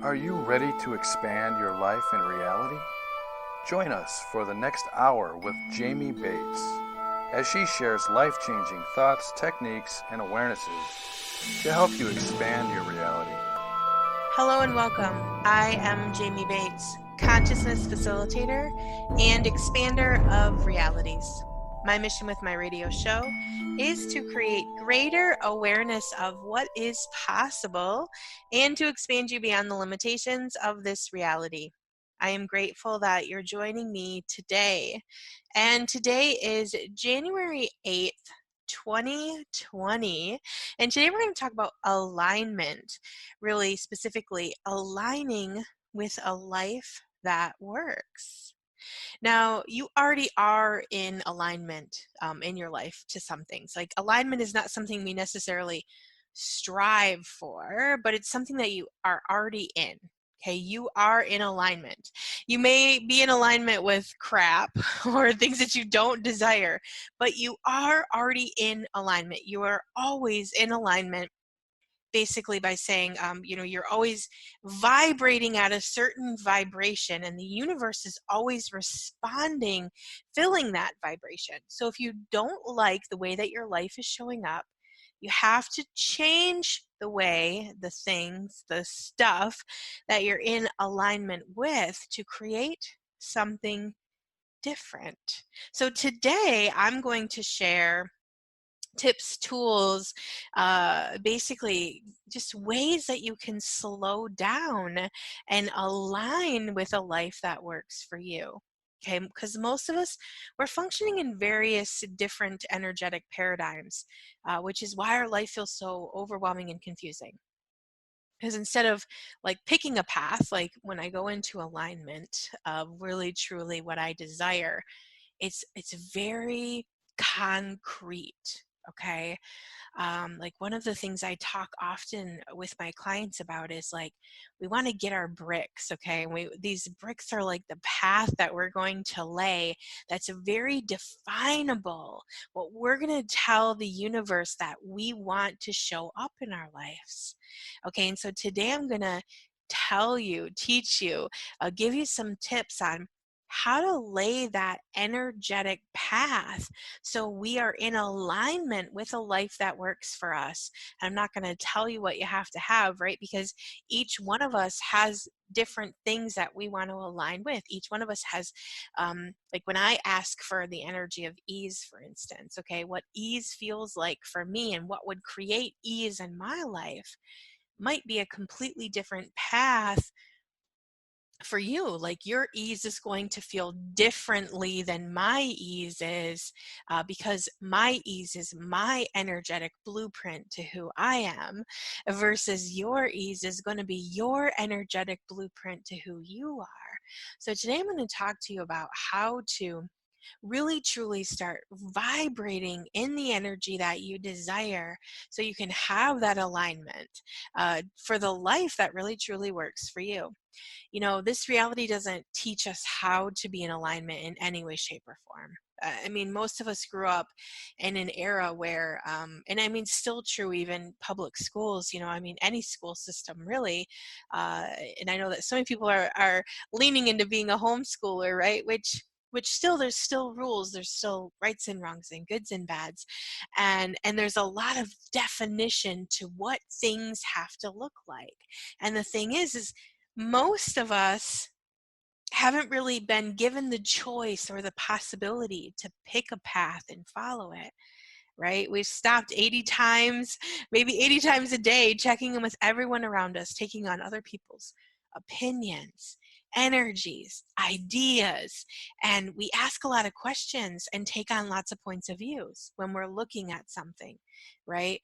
Are you ready to expand your life and reality? Join us for the next hour with Jamie Bates as she shares life changing thoughts, techniques, and awarenesses to help you expand your reality. Hello and welcome. I am Jamie Bates, consciousness facilitator and expander of realities. My mission with my radio show is to create greater awareness of what is possible and to expand you beyond the limitations of this reality. I am grateful that you're joining me today. And today is January 8th, 2020. And today we're going to talk about alignment, really specifically aligning with a life that works. Now, you already are in alignment in your life to some things. Like alignment is not something we necessarily strive for, but it's something that you are already in. Okay, you are in alignment. You may be in alignment with crap or things that you don't desire, but you are already in alignment. You are always in alignment basically by saying, you're always vibrating at a certain vibration and the universe is always responding, filling that vibration. So if you don't like the way that your life is showing up, you have to change the way, the things, the stuff that you're in alignment with to create something different. So today I'm going to share tips, tools, basically just ways that you can slow down and align with a life that works for you. Okay, because most of us, we're functioning in various different energetic paradigms, which is why our life feels so overwhelming and confusing. Because instead of like picking a path, like when I go into alignment of really truly what I desire, it's very concrete. Okay, like one of the things I talk often with my clients about is like we want to get our bricks. Okay, these bricks are like the path that we're going to lay. That's very definable. What we're going to tell the universe that we want to show up in our lives. Okay, and so today I'm going to tell you, teach you, give you some tips on how to lay that energetic path so we are in alignment with a life that works for us. And I'm not going to tell you what you have to have, right? Because each one of us has different things that we want to align with. Each one of us has, like when I ask for the energy of ease, for instance, okay, what ease feels like for me and what would create ease in my life might be a completely different path for you. Like your ease is going to feel differently than my ease is, because my ease is my energetic blueprint to who I am, versus your ease is going to be your energetic blueprint to who you are. So today I'm going to talk to you about how to really truly start vibrating in the energy that you desire so you can have that alignment for the life that really truly works for you. You know, this reality doesn't teach us how to be in alignment in any way, shape, or form. I mean, most of us grew up in an era where, and I mean, still true, even public schools, I mean, any school system really. Uh, and I know that so many people are leaning into being a homeschooler, right? Which still, there's still rules, there's still rights and wrongs and goods and bads. And there's a lot of definition to what things have to look like. And the thing is most of us haven't really been given the choice or the possibility to pick a path and follow it, right? We've stopped 80 times, maybe 80 times a day, checking in with everyone around us, taking on other people's opinions, energies, ideas, and we ask a lot of questions and take on lots of points of views when we're looking at something, right?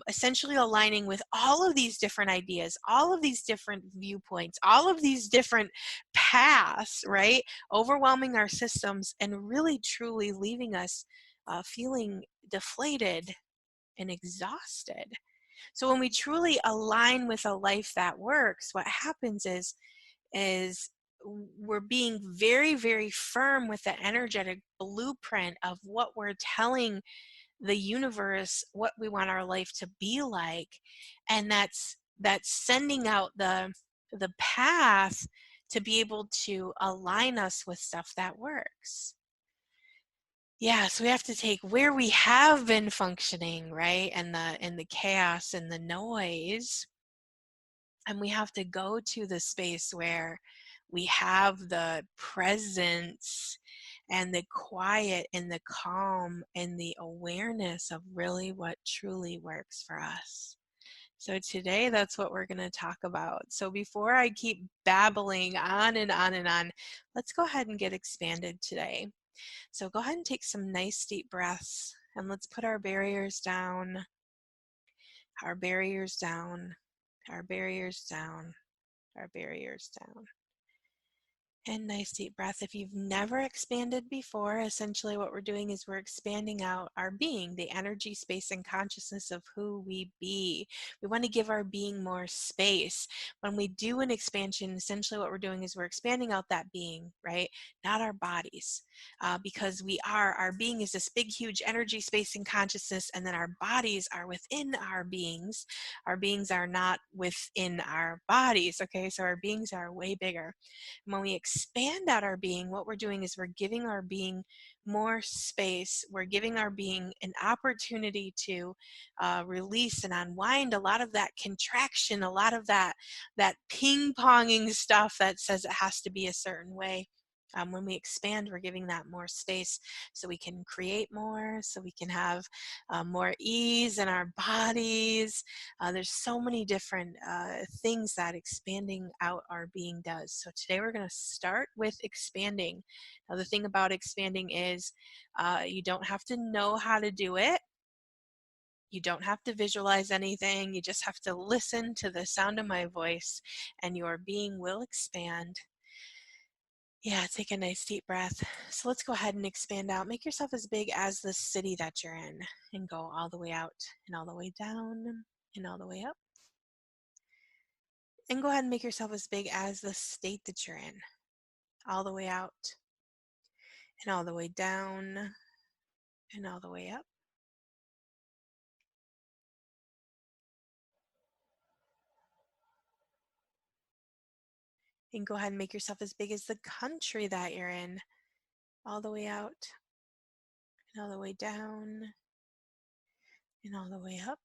Essentially aligning with all of these different ideas, all of these different viewpoints, all of these different paths, right? Overwhelming our systems and really truly leaving us feeling deflated and exhausted. So when we truly align with a life that works, what happens is we're being very, very firm with the energetic blueprint of what we're telling the universe what we want our life to be like. And that's sending out the path to be able to align us with stuff that works. Yeah, so we have to take where we have been functioning, right? And the chaos and the noise, and we have to go to the space where we have the presence and the quiet and the calm and the awareness of really what truly works for us. So today, that's what we're going to talk about. So before I keep babbling on and on and on, let's go ahead and get expanded today. So go ahead and take some nice deep breaths, and let's put our barriers down, our barriers down, our barriers down, our barriers down. And nice deep breath. If you've never expanded before, essentially what we're doing is we're expanding out our being, the energy, space, and consciousness of who we be. We want to give our being more space. When we do an expansion, essentially what we're doing is we're expanding out that being, right? Not our bodies. Because our being is this big, huge energy, space, and consciousness, and then our bodies are within our beings. Our beings are not within our bodies, okay? So our beings are way bigger. When we expand out our being, what we're doing is we're giving our being more space. We're giving our being an opportunity to release and unwind a lot of that contraction, a lot of that ping-ponging stuff that says it has to be a certain way. When we expand, we're giving that more space so we can create more, so we can have more ease in our bodies. There's so many different things that expanding out our being does. So today we're going to start with expanding. Now, the thing about expanding is you don't have to know how to do it. You don't have to visualize anything. You just have to listen to the sound of my voice, and your being will expand. Yeah, take a nice deep breath. So let's go ahead and expand out. Make yourself as big as the city that you're in, and go all the way out and all the way down and all the way up. And go ahead and make yourself as big as the state that you're in, all the way out and all the way down and all the way up. And go ahead and make yourself as big as the country that you're in, all the way out and all the way down and all the way up.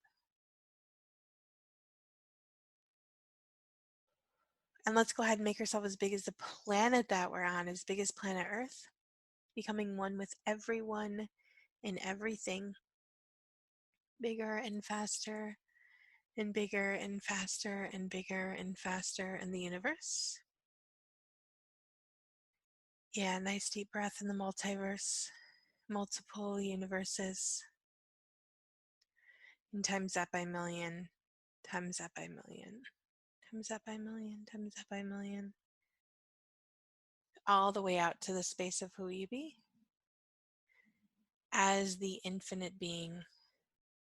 And let's go ahead and make yourself as big as the planet that we're on, as big as planet Earth, becoming one with everyone and everything, bigger and faster and bigger and faster and bigger and faster in the universe. Yeah, nice deep breath in the multiverse, multiple universes, and times that by million, times that by million, times that by million, times that by million, all the way out to the space of who you be as the infinite being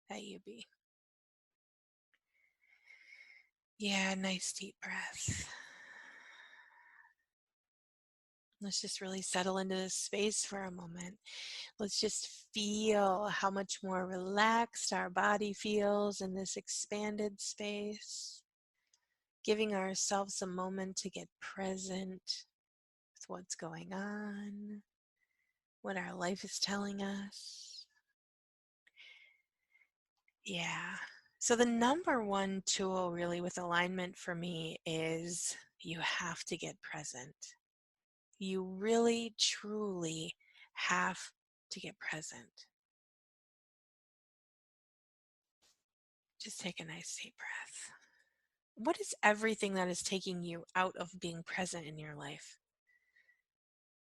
that you be. Yeah, nice deep breath. Let's just really settle into this space for a moment. Let's just feel how much more relaxed our body feels in this expanded space, giving ourselves a moment to get present with what's going on, what our life is telling us. Yeah. So the number one tool really with alignment for me is you have to get present. You really, truly have to get present. Just take a nice deep breath. What is everything that is taking you out of being present in your life?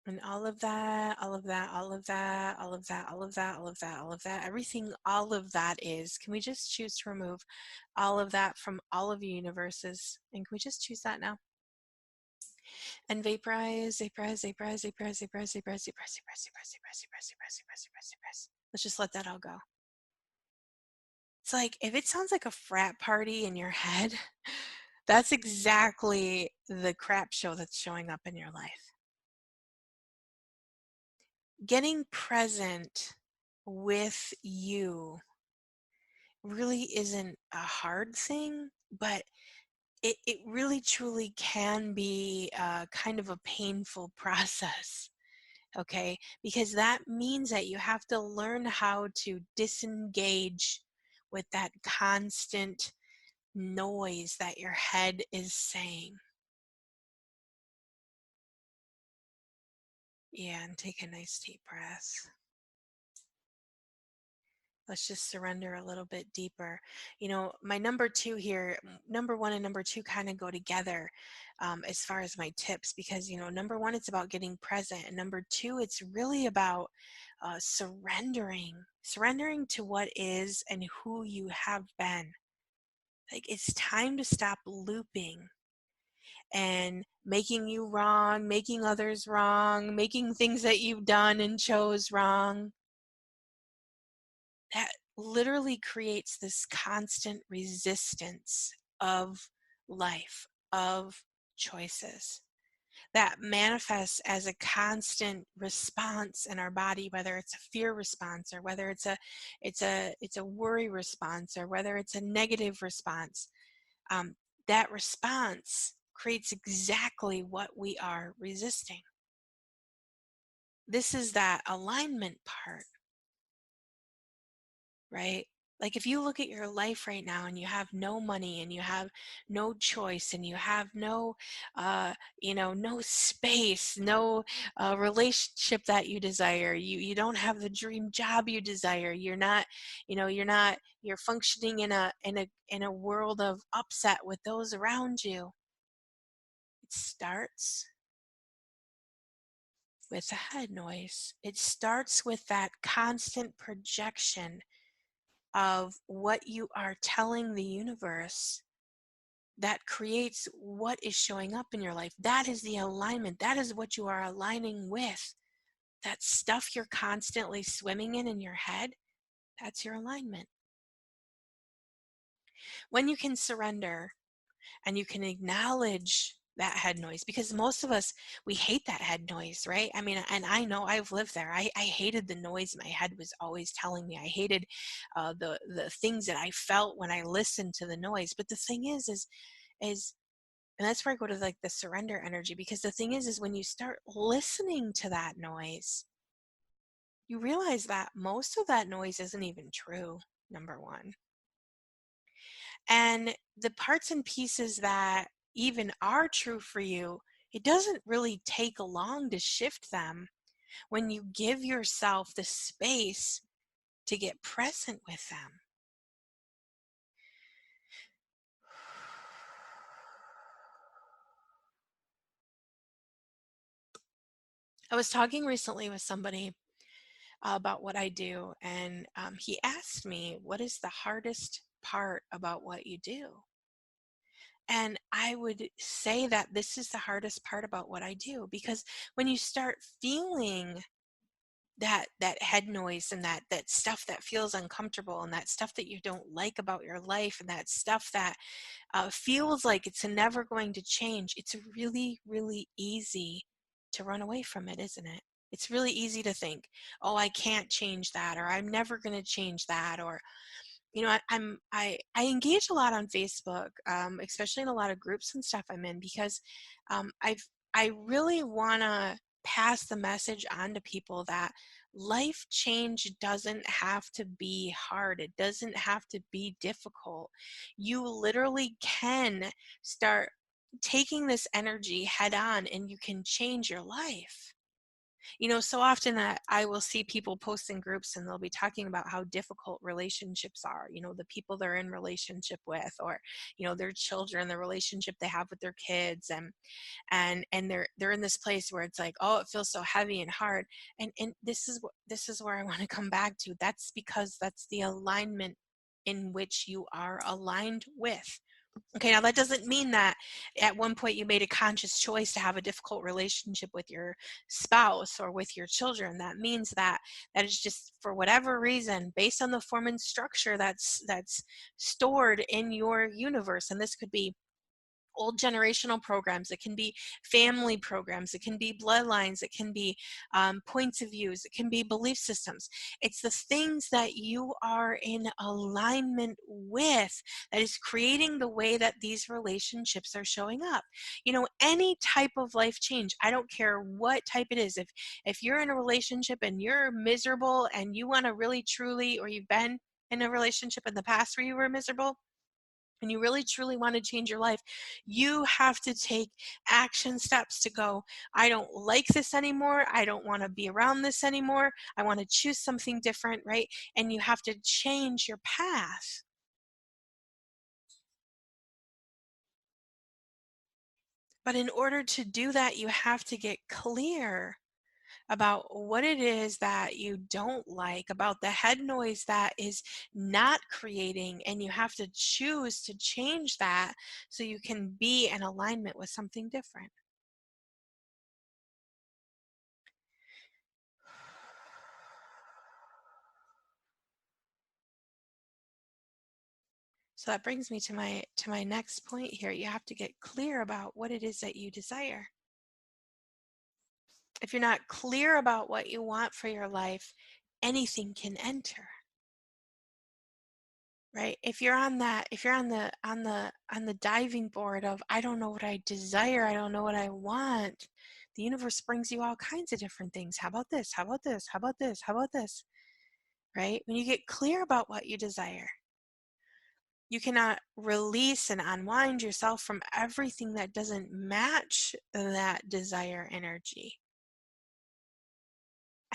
And all of that, all of that, all of that, all of that, all of that, all of that, all of that, everything, all of that is, can we just choose to remove all of that from all of your universes? And can we just choose that now? And vaporize, vaporize, vaporize, vaporize, vaporize, vaporize, vaporize, vaporize, vaporize, vaporize, vaporize, vaporize, vaporize, vaporize. Let's just let that all go. It's like, if it sounds like a frat party in your head, that's exactly the crap show that's showing up in your life. Getting present with you really isn't a hard thing, but it really truly can be kind of a painful process, okay? Because that means that you have to learn how to disengage with that constant noise that your head is saying. Yeah, and take a nice deep breath. Let's just surrender a little bit deeper. You know, my number two here, number one and number two kind of go together as far as my tips, because, you know, number one, it's about getting present. And number two, it's really about surrendering to what is and who you have been. Like, it's time to stop looping and making you wrong, making others wrong, making things that you've done and chose wrong. That literally creates this constant resistance of life, of choices that manifests as a constant response in our body, whether it's a fear response or whether it's a worry response or whether it's a negative response. That response creates exactly what we are resisting. This is that alignment part, right? Like, if you look at your life right now and you have no money and you have no choice and you have no, no space, no relationship that you desire, you don't have the dream job you desire. You're functioning in a world of upset with those around you. It starts with the head noise. It starts with that constant projection of what you are telling the universe that creates what is showing up in your life. That is the alignment. That is what you are aligning with. That stuff you're constantly swimming in your head, that's your alignment. When you can surrender and you can acknowledge that head noise, because most of us, we hate that head noise, right? I mean, and I know I've lived there. I hated the noise my head was always telling me. I hated the things that I felt when I listened to the noise. But the thing is and that's where I go to like the surrender energy, because the thing is when you start listening to that noise, you realize that most of that noise isn't even true, number one. And the parts and pieces that even are true for you, it doesn't really take long to shift them when you give yourself the space to get present with them. I was talking recently with somebody about what I do, and he asked me, "What is the hardest part about what you do?" And I would say that this is the hardest part about what I do, because when you start feeling that head noise and that stuff that feels uncomfortable and that stuff that you don't like about your life and that stuff that feels like it's never going to change, it's really, really easy to run away from it, isn't it? It's really easy to think, oh, I can't change that, or I'm never going to change that, or I engage a lot on Facebook, especially in a lot of groups and stuff I'm in, because I really want to pass the message on to people that life change doesn't have to be hard. It doesn't have to be difficult. You literally can start taking this energy head on and you can change your life. So often that I will see people post in groups and they'll be talking about how difficult relationships are, the people they're in relationship with, or, their children, the relationship they have with their kids, and they're in this place where it's like, oh, it feels so heavy and hard. And this is where I want to come back to. That's because that's the alignment in which you are aligned with. Okay, now that doesn't mean that at one point you made a conscious choice to have a difficult relationship with your spouse or with your children. That means that is just, for whatever reason, based on the form and structure that's stored in your universe. And this could be old generational programs, it can be family programs, it can be bloodlines, it can be points of views, it can be belief systems. It's the things that you are in alignment with that is creating the way that these relationships are showing up. You know, any type of life change, I don't care what type it is. If you're in a relationship and you're miserable and you want to really truly, or you've been in a relationship in the past where you were miserable, and you really truly want to change your life, you have to take action steps to go, I don't like this anymore. I don't want to be around this anymore. I want to choose something different, right? And you have to change your path. But in order to do that, you have to get clear about what it is that you don't like, about the head noise that is not creating, and you have to choose to change that so you can be in alignment with something different. So that brings me to my next point here. You have to get clear about what it is that you desire. If you're not clear about what you want for your life, anything can enter. Right? If you're on that, if you're on the diving board of I don't know what I desire, I don't know what I want, the universe brings you all kinds of different things. How about this? How about this? How about this? How about this? Right? When you get clear about what you desire, you cannot release and unwind yourself from everything that doesn't match that desire energy.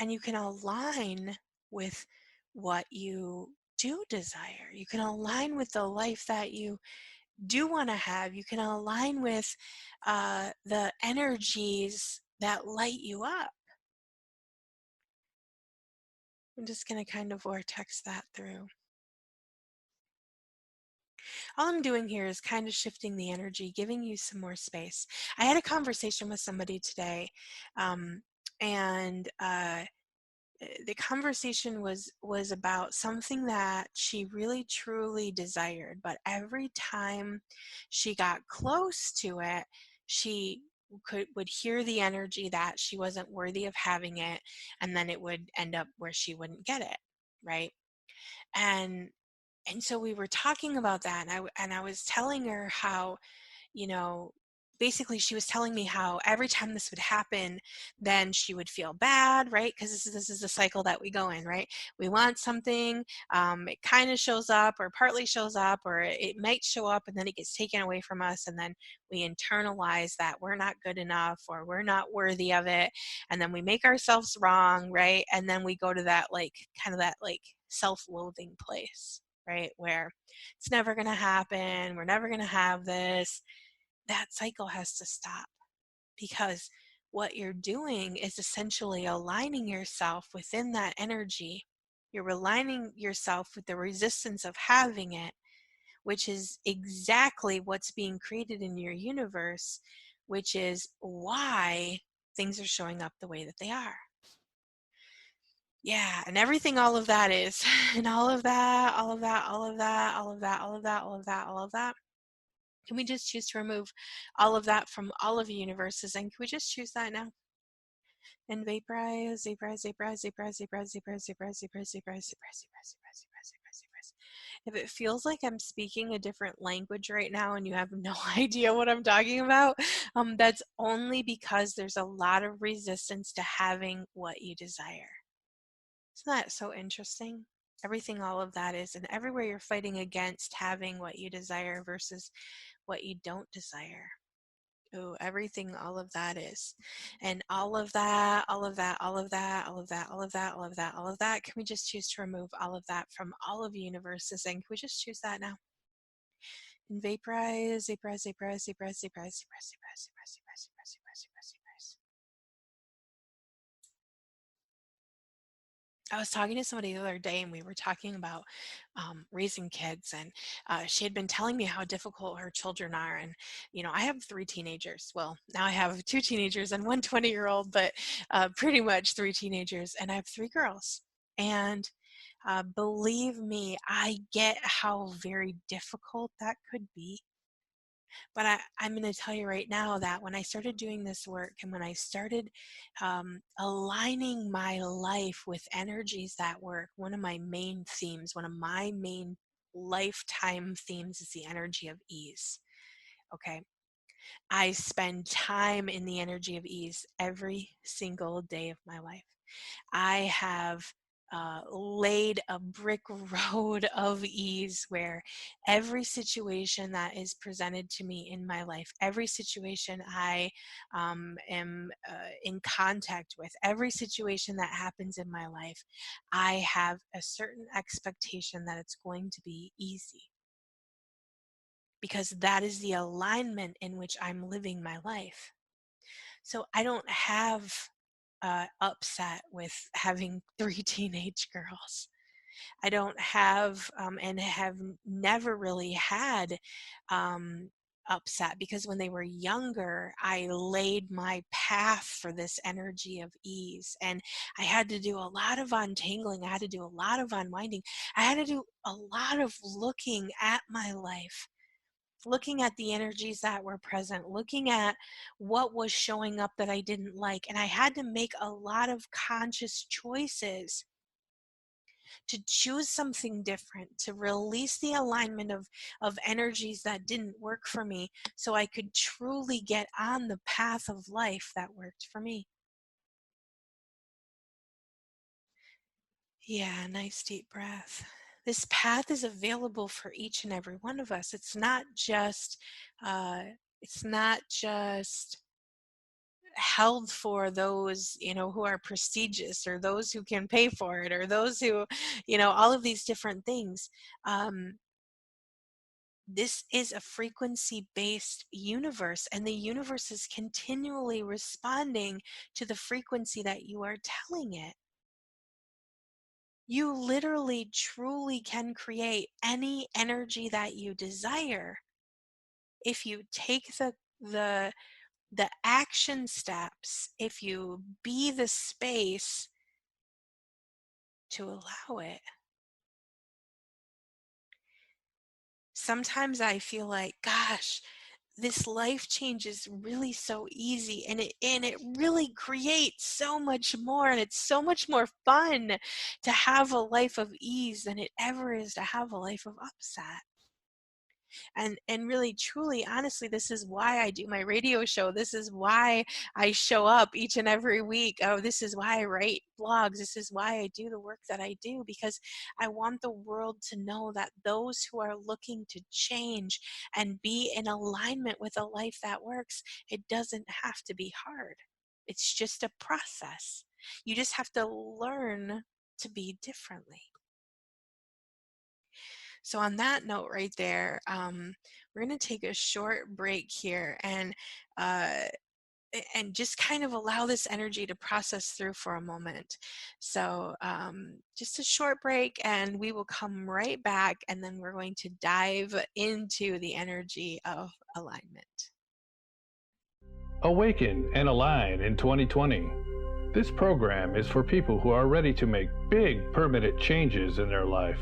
And you can align with what you do desire. You can align with the life that you do want to have. You can align with the energies that light you up. I'm just going to kind of vortex that through. All I'm doing here is kind of shifting the energy, giving you some more space. I had a conversation with somebody today, um, and the conversation was about something that she really truly desired, but every time she got close to it, she would hear the energy that she wasn't worthy of having it, and then it would end up where she wouldn't get it, right? And and so we were talking about that, and I was telling her how, you know, basically she was telling me how every time this would happen, then she would feel bad, right? Because this is the cycle that we go in, right? We want something, it kind of shows up or partly shows up, or it might show up and then it gets taken away from us, and then we internalize that we're not good enough or we're not worthy of it, and then we make ourselves wrong, right? And then we go to that like kind of that like self-loathing place, right? Where it's never going to happen, we're never going to have this. That cycle has to stop, because what you're doing is essentially aligning yourself within that energy. You're aligning yourself with the resistance of having it, which is exactly what's being created in your universe, which is why things are showing up the way that they are. Yeah, and everything, all of that is, and all of that, all of that, all of that, all of that, all of that, all of that, all of that. Can we just choose to remove all of that from all of the universes? And can we just choose that now? And vaporize, vaporize, vaporize, vaporize, vaporize, vaporize, vaporize, vaporize, vaporize, vaporize, vaporize, vaporize, vaporize, vaporize. If it feels like I'm speaking a different language right now and you have no idea what I'm talking about, that's only because there's a lot of resistance to having what you desire. Isn't that so interesting? Everything, all of that is, and everywhere you're fighting against having what you desire versus what you don't desire. Oh, everything, all of that is. And all of that, all of that, all of that, all of that, all of that, all of that, all of that. Can we just choose to remove all of that from all of the universes? And can we just choose that now? And vaporize, vaporize, vaporize, vaporize, vaporize, vaporize, vaporize, vaporize, vaporize, vaporize, vaporize, vaporize, vaporize. I was talking to somebody the other day, and we were talking about raising kids, and she had been telling me how difficult her children are. And I have three teenagers. Well, now I have two teenagers and one 20-year-old, but pretty much three teenagers, and I have three girls. And believe me, I get how very difficult that could be. But I'm going to tell you right now that when I started doing this work and when I started aligning my life with energies that work, one of my main themes, one of my main lifetime themes is the energy of ease. Okay. I spend time in the energy of ease every single day of my life. I have laid a brick road of ease where every situation that is presented to me in my life, every situation I am in contact with, every situation that happens in my life, I have a certain expectation that it's going to be easy because that is the alignment in which I'm living my life. So I don't have upset with having 3 teenage girls. I don't have and have never really had upset because when they were younger, I laid my path for this energy of ease. And I had to do a lot of untangling. I had to do a lot of unwinding. I had to do a lot of looking at my life, looking at the energies that were present, looking at what was showing up that I didn't like. And I had to make a lot of conscious choices to choose something different, to release the alignment of energies that didn't work for me so I could truly get on the path of life that worked for me. Yeah, nice deep breath. This path is available for each and every one of us. Uh, it's not just held for those, who are prestigious or those who can pay for it or those who, all of these different things. This is a frequency-based universe, and the universe is continually responding to the frequency that you are telling it. You literally, truly can create any energy that you desire if you take the action steps, if you be the space to allow it. Sometimes I feel like, gosh, this life change is really so easy, and it really creates so much more, and it's so much more fun to have a life of ease than it ever is to have a life of upset. And really, truly, honestly, this is why I do my radio show. This is why I show up each and every week. Oh, this is why I write blogs. This is why I do the work that I do, because I want the world to know that those who are looking to change and be in alignment with a life that works, it doesn't have to be hard. It's just a process. You just have to learn to be differently. So on that note right there, we're going to take a short break here uh, and just kind of allow this energy to process through for a moment. So just a short break, and we will come right back, and then we're going to dive into the energy of alignment. Awaken and align in 2020. This program is for people who are ready to make big permanent changes in their life,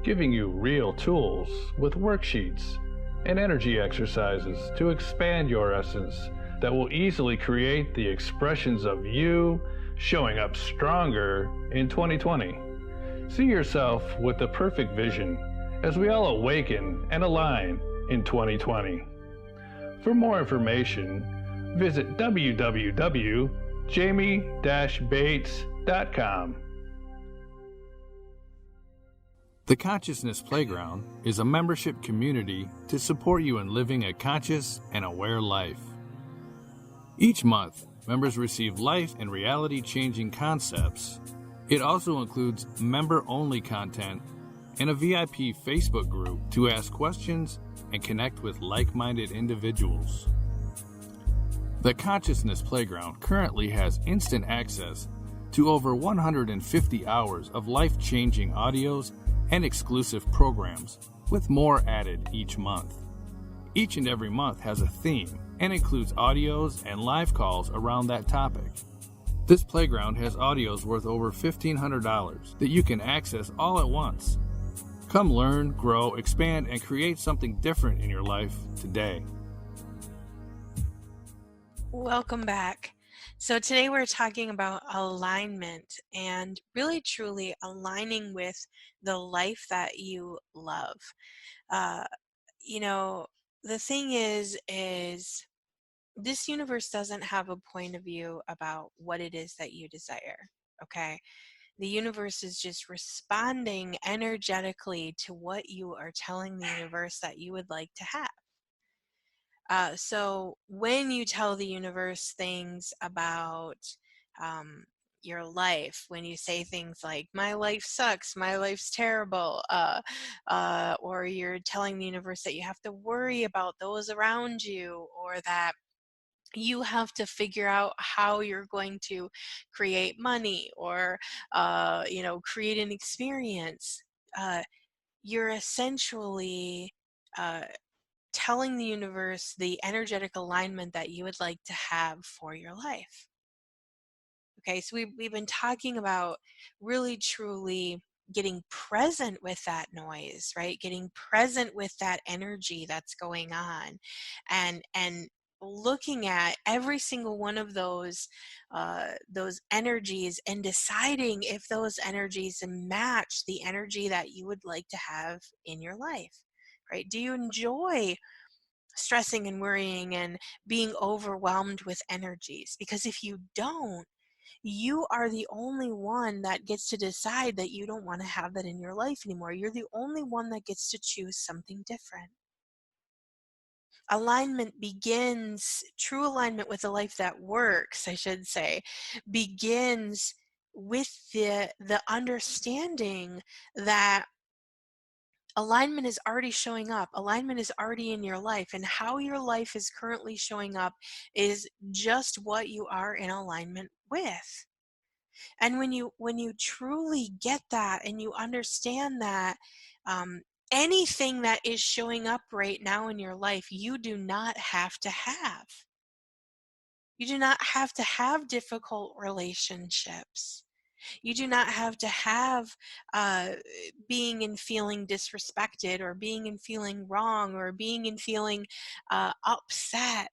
giving you real tools with worksheets and energy exercises to expand your essence that will easily create the expressions of you showing up stronger in 2020. See yourself with the perfect vision as we all awaken and align in 2020. For more information, visit www.jamie-bates.com. The Consciousness Playground is a membership community to support you in living a conscious and aware life. Each month, members receive life and reality-changing concepts. It also includes member-only content and a VIP Facebook group to ask questions and connect with like-minded individuals. The Consciousness Playground currently has instant access to over 150 hours of life-changing audios and exclusive programs, with more added each month. Each and every month has a theme and includes audios and live calls around that topic. This playground has audios worth over $1,500 that you can access all at once. Come learn, grow, expand, and create something different in your life today. Welcome back. So today we're talking about alignment and really truly aligning with the life that you love. Uh, you know, the thing is this universe doesn't have a point of view about what it is that you desire. Okay. The universe is just responding energetically to what you are telling the universe that you would like to have. So when you tell the universe things about um, your life, when you say things like, my life sucks, my life's terrible, or you're telling the universe that you have to worry about those around you, or that you have to figure out how you're going to create money or create an experience, uh, you're essentially uh, telling the universe the energetic alignment that you would like to have for your life. Okay, so we've been talking about really truly getting present with that noise, right? Getting present with that energy that's going on, and looking at every single one of those energies and deciding if those energies match the energy that you would like to have in your life, right? Do you enjoy stressing and worrying and being overwhelmed with energies? Because if you don't, you are the only one that gets to decide that you don't want to have that in your life anymore. You're the only one that gets to choose something different. Alignment begins, true alignment with a life that works, I should say, begins with the understanding that alignment is already showing up. Alignment is already in your life, and how your life is currently showing up is just what you are in alignment with. And when you truly get that and you understand that, um, anything that is showing up right now in your life, you do not have to have. You do not have to have difficult relationships. You do not have to have uh, being and feeling disrespected, or being and feeling wrong, or being and feeling upset.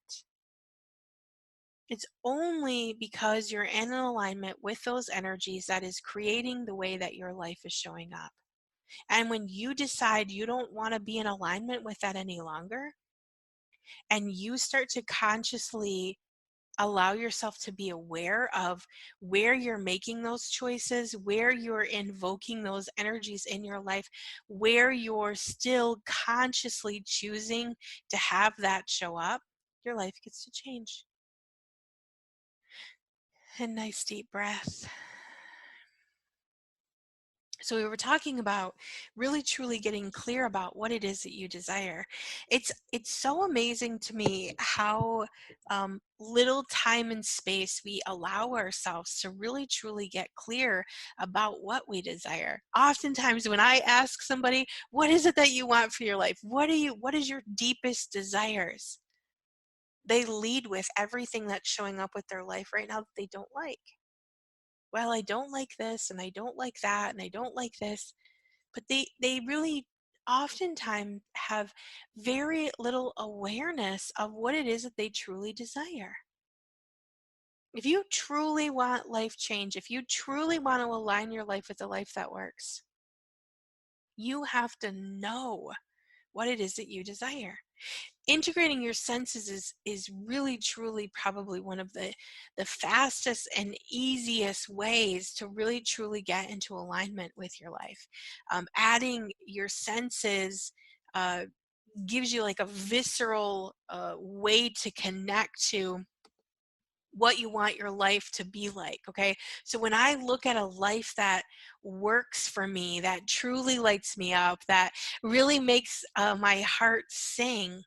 It's only because you're in an alignment with those energies that is creating the way that your life is showing up. And when you decide you don't want to be in alignment with that any longer, and you start to consciously allow yourself to be aware of where you're making those choices, where you're invoking those energies in your life, where you're still consciously choosing to have that show up, your life gets to change. A nice deep breath. So we were talking about really truly getting clear about what it is that you desire. It's so amazing to me how little time and space we allow ourselves to really truly get clear about what we desire. Oftentimes when I ask somebody, what is it that you want for your life? What is your deepest desires? They lead with everything that's showing up with their life right now that they don't like. Well, I don't like this and I don't like that and I don't like this. But they really oftentimes have very little awareness of what it is that they truly desire. If you truly want life change, if you truly want to align your life with a life that works, you have to know what it is that you desire. Integrating your senses is really truly probably one of the fastest and easiest ways to really truly get into alignment with your life. Adding your senses uh, gives you like a visceral way to connect to what you want your life to be like. Okay, so when I look at a life that works for me, that truly lights me up, that really makes my heart sing,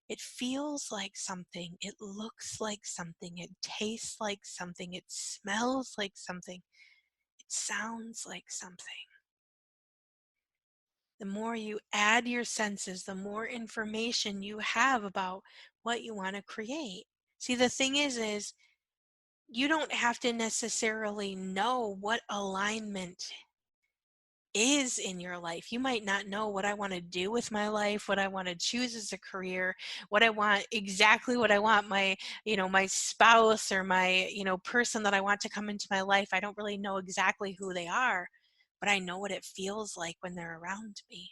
it feels like something, it looks like something, it tastes like something, it smells like something, it sounds like something. The more you add your senses, the more information you have about what you want to create. See, the thing is you don't have to necessarily know what alignment is in your life. You might not know what I want to do with my life, what I want to choose as a career, what I want, exactly what I want my, my spouse or my, person that I want to come into my life. I don't really know exactly who they are, but I know what it feels like when they're around me.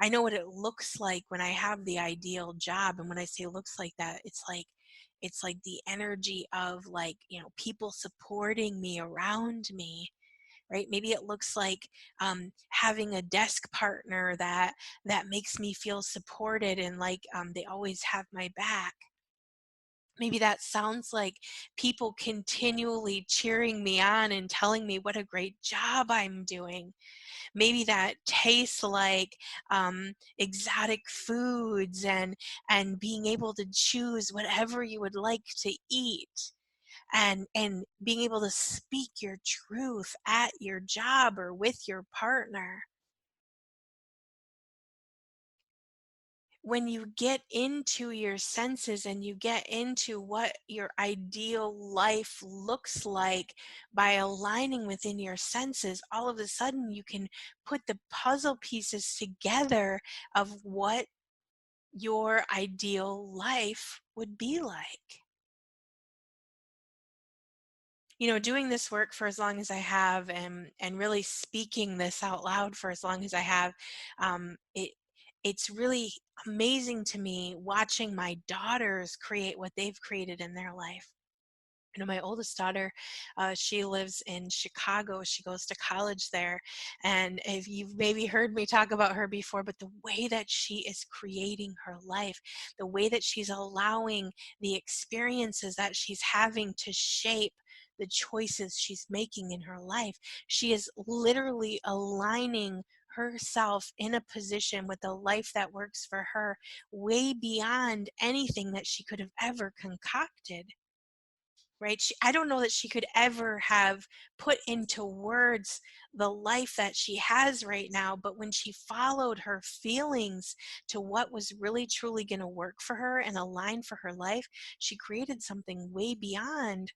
I know what it looks like when I have the ideal job. And when I say looks like that, it's like the energy of, like, people supporting me around me, right? Maybe it looks like having a desk partner that makes me feel supported, and like they always have my back. Maybe that sounds like people continually cheering me on and telling me what a great job I'm doing. Maybe that tastes like exotic foods, and being able to choose whatever you would like to eat, and being able to speak your truth at your job or with your partner. When you get into your senses and you get into what your ideal life looks like by aligning within your senses, all of a sudden you can put the puzzle pieces together of what your ideal life would be like. Doing this work for as long as I have, and really speaking this out loud for as long as I have, it's really amazing to me watching my daughters create what they've created in their life. My oldest daughter, she lives in Chicago. She goes to college there. And if you've maybe heard me talk about her before, but the way that she is creating her life, the way that she's allowing the experiences that she's having to shape the choices she's making in her life, she is literally aligning herself in a position with a life that works for her way beyond anything that she could have ever concocted, right? I don't know that she could ever have put into words the life that she has right now, but when she followed her feelings to what was really truly going to work for her and align for her life, she created something way beyond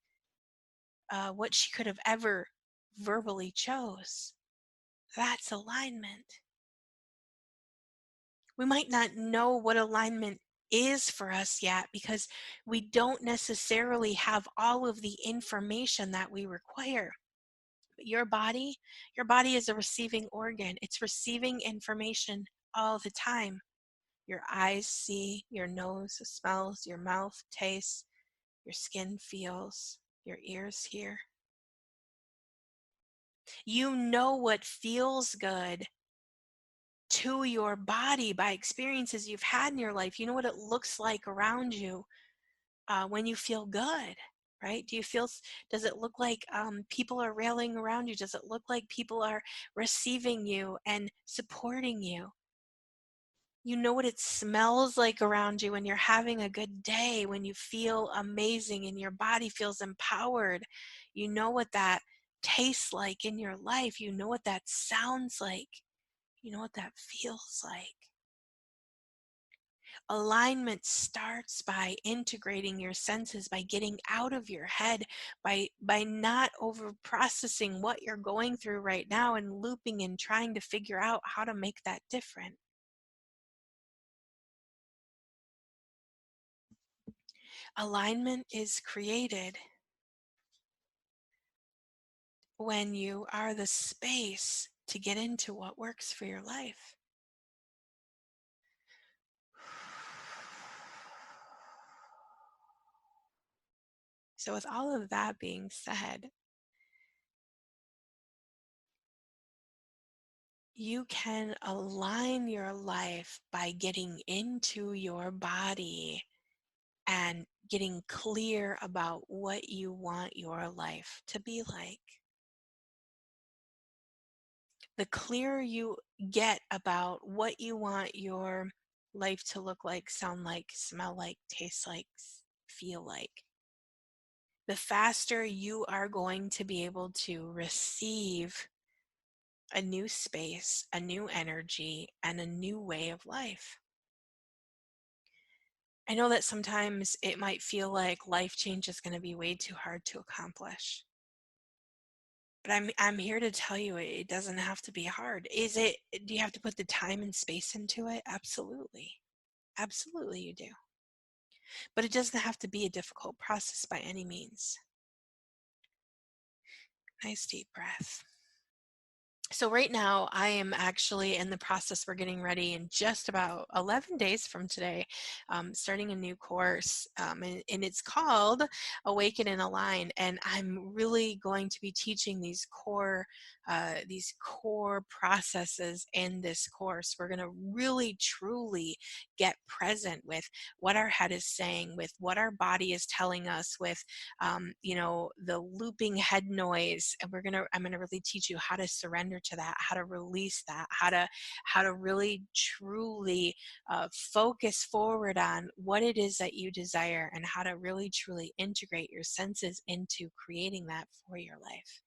what she could have ever verbally chose. That's alignment. We might not know what alignment is for us yet because we don't necessarily have all of the information that we require. But your body is a receiving organ. It's receiving information all the time. Your eyes see, your nose smells, your mouth tastes, your skin feels, your ears hear. You know what feels good to your body by experiences you've had in your life. You know what it looks like around you when you feel good, right? Does it look like people are railing around you? Does it look like people are receiving you and supporting you? You know what it smells like around you when you're having a good day, when you feel amazing and your body feels empowered. You know what that tastes like in your life. You know what that sounds like. You know what that feels like. Alignment starts by integrating your senses, by getting out of your head, by not over processing what you're going through right now and looping and trying to figure out how to make that different. Alignment is created when you are the space to get into what works for your life. So, with all of that being said, you can align your life by getting into your body and getting clear about what you want your life to be like. The clearer you get about what you want your life to look like, sound like, smell like, taste like, feel like, the faster you are going to be able to receive a new space, a new energy, and a new way of life. I know that sometimes it might feel like life change is going to be way too hard to accomplish. But I'm here to tell you it doesn't have to be hard. Do you have to put the time and space into it? Absolutely. Absolutely you do. But it doesn't have to be a difficult process by any means. Nice deep breath. So right now I am actually in the process. We're getting ready in just about 11 days from today, starting a new course, and it's called Awaken and Align. And I'm really going to be teaching these core processes in this course. We're going to really truly get present with what our head is saying, with what our body is telling us, with the looping head noise. And I'm gonna really teach you how to surrender to that, how to release that, how to really truly focus forward on what it is that you desire, and how to really truly integrate your senses into creating that for your life.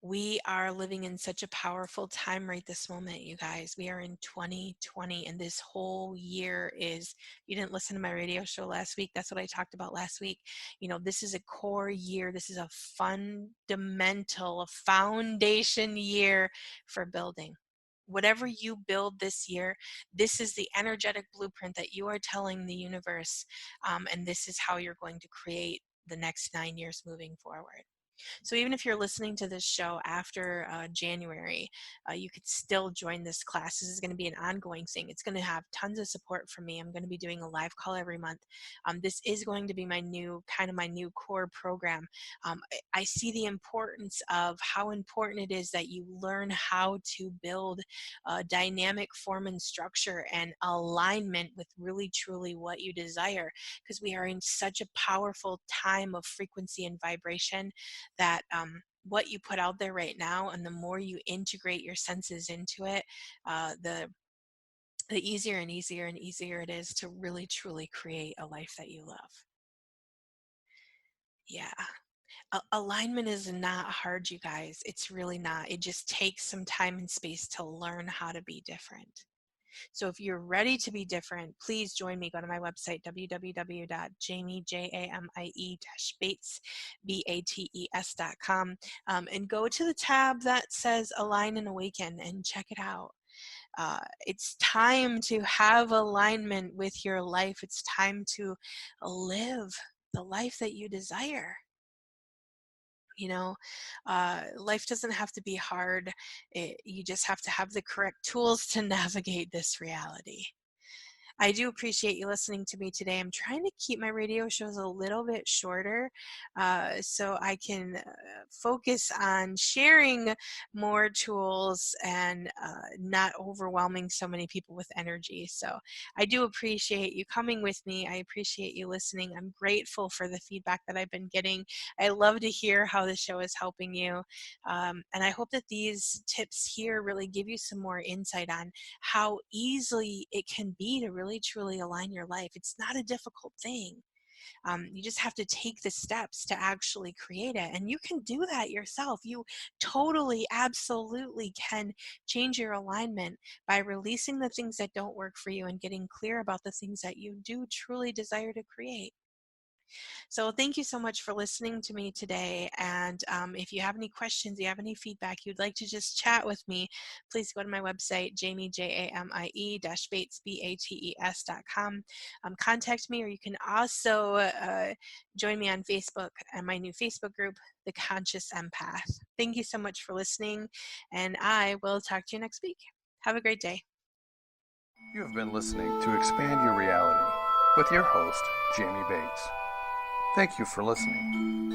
We are living in such a powerful time right this moment, you guys. We are in 2020, and this whole year is, you didn't listen to my radio show last week, that's what I talked about last week. This is a core year. This is a fundamental, a foundation year for building. Whatever you build this year, this is the energetic blueprint that you are telling the universe, and this is how you're going to create the next 9 years moving forward. So even if you're listening to this show after January, you could still join this class. This is going to be an ongoing thing. It's going to have tons of support from me. I'm going to be doing a live call every month. This is going to be my new core program. I see the importance of how important it is that you learn how to build a dynamic form and structure and alignment with really truly what you desire, because we are in such a powerful time of frequency and vibration that what you put out there right now, and the more you integrate your senses into it, the easier and easier and easier it is to really truly create a life that you love. Yeah. Alignment is not hard, you guys. It's really not. It just takes some time and space to learn how to be different. So if you're ready to be different, please join me. Go to my website, www.jamie-bates.com, and go to the tab that says Align and Awaken and check it out. It's time to have alignment with your life. It's time to live the life that you desire. Life doesn't have to be hard. You just have to have the correct tools to navigate this reality. I do appreciate you listening to me today. I'm trying to keep my radio shows a little bit shorter, so I can focus on sharing more tools and not overwhelming so many people with energy. So I do appreciate you coming with me. I appreciate you listening. I'm grateful for the feedback that I've been getting. I love to hear how the show is helping you. And I hope that these tips here really give you some more insight on how easily it can be to really truly align your life. It's not a difficult thing. You just have to take the steps to actually create it. And you can do that yourself. You totally, absolutely can change your alignment by releasing the things that don't work for you and getting clear about the things that you do truly desire to create. So thank you so much for listening to me today. And if you have any questions, you have any feedback, you'd like to just chat with me, please go to my website, jamie-bates, BATES.com. Contact me, or you can also join me on Facebook and my new Facebook group, The Conscious Empath. Thank you so much for listening, and I will talk to you next week. Have a great day. You have been listening to Expand Your Reality with your host, Jamie Bates. Thank you for listening.